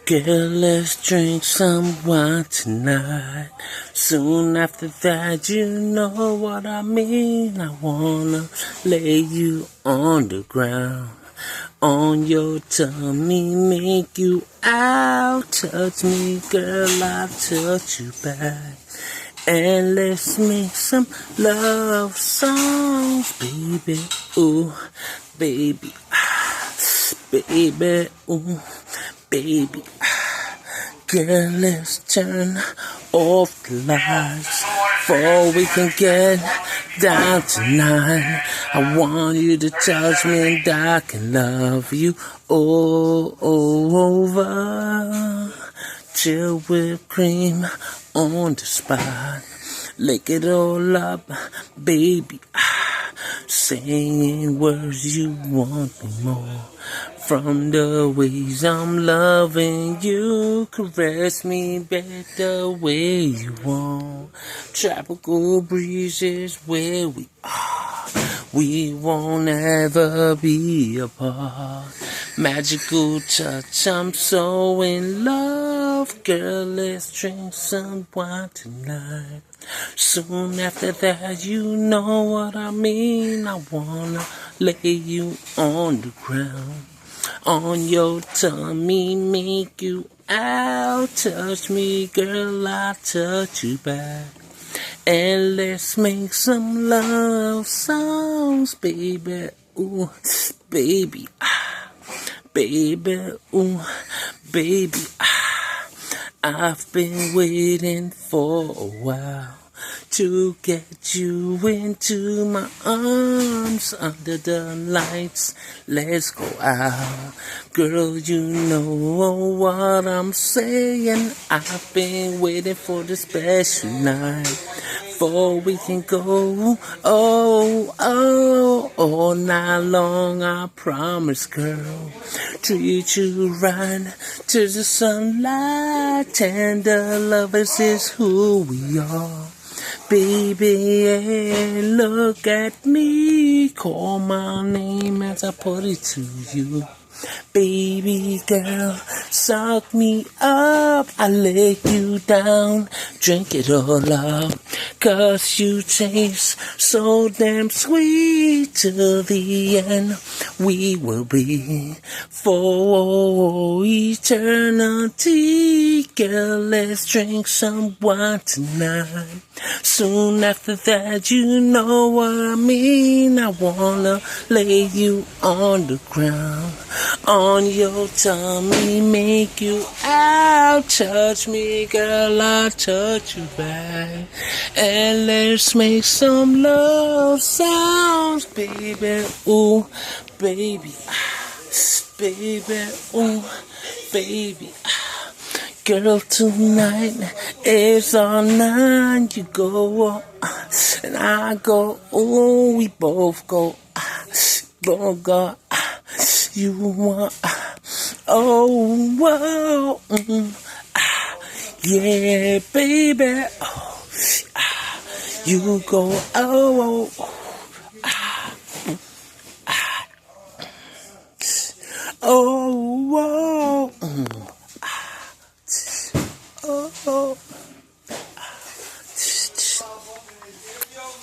Girl, let's drink some wine tonight. Soon after that, you know what I mean. I wanna lay you on the ground, on your tummy, make you out. Touch me, girl, I'll touch you back. And let's make some love songs, baby. Ooh, baby, baby, ooh, baby. Girl, let's turn off the lights before we can get down tonight. I want you to touch me and I can love you all over. Chill with cream on the spot. Lick it all up, baby. Saying words you want me more. From the ways I'm loving you, caress me back the way you want. Tropical breezes where we are, we won't ever be apart. Magical touch, I'm so in love. Girl, let's drink some wine tonight. Soon after that, you know what I mean. I wanna lay you on the ground, on your tummy, make you out. Touch me, girl, I'll touch you back. And let's make some love songs, baby. Ooh, baby, baby, ooh, baby. I've been waiting for a while to get you into my arms under the lights. Let's go out. Girl, you know what I'm saying. I've been waiting for the special night before we can go. All night long, I promise, girl. Treat you right to the sunlight. Tender lovers is who we are. Baby, look at me. Call my name as I put it to you. Baby girl, suck me up. I lay you down, drink it all up. 'Cause you taste so damn sweet. Till the end we will be for eternity. Girl, let's drink some wine tonight. Soon after that, you know what I mean. I wanna lay you on the ground, on your tummy, make you out. Touch me, girl, I'll touch you back. And let's make some love sounds, baby. Ooh, baby, baby, ooh, baby. Girl, tonight is all night. You go, and I go. Ooh, we both go. Both go. You want, whoa, yeah, baby. You go,